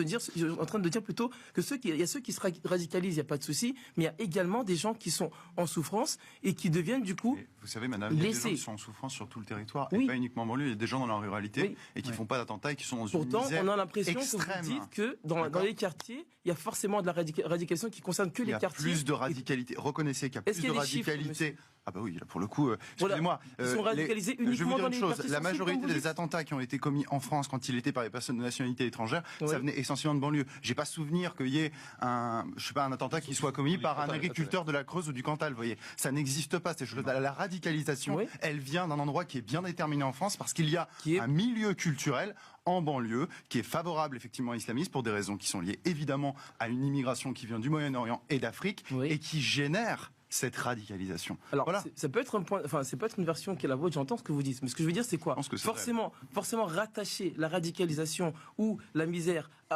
en train de dire plutôt que il y a ceux qui se radicalisent, il n'y a pas de souci, mais il y a également des gens qui sont en souffrance et qui deviennent du coup vous savez, madame, il y a des gens qui sont en souffrance sur tout le territoire, et pas uniquement en banlieue. Il y a des gens dans la ruralité et qui font pas d'attentats et qui sont dans une misère extrême. Pourtant, on a l'impression que vous dites que dans les quartiers, il y a forcément de la radicalisation qui concerne que les quartiers. Il y a plus de radicalité. Reconnaissez qu'il y a plus de radicalité. Ah bah oui, là pour le coup, excusez-moi. Ils sont radicalisés uniquement dans les quartiers. La majorité des attentats qui ont été commis en France quand il était par les personnes de nationalité étrangère, ça venait essentiellement de banlieue. J'ai pas souvenir qu'il y ait un attentat qui soit commis par un agriculteur de la Creuse ou du Cantal, vous voyez. Ça n'existe pas, ces choses-là. La radicalisation, elle vient d'un endroit qui est bien déterminé en France parce qu'il y a un milieu culturel en banlieue qui est favorable effectivement islamiste pour des raisons qui sont liées évidemment à une immigration qui vient du Moyen-Orient et d'Afrique et qui génère cette radicalisation. Alors, voilà. Ça peut être un point, enfin, c'est pas être une version qui est la vôtre, j'entends ce que vous dites, mais ce que je veux dire, c'est quoi? Forcément rattacher la radicalisation ou la misère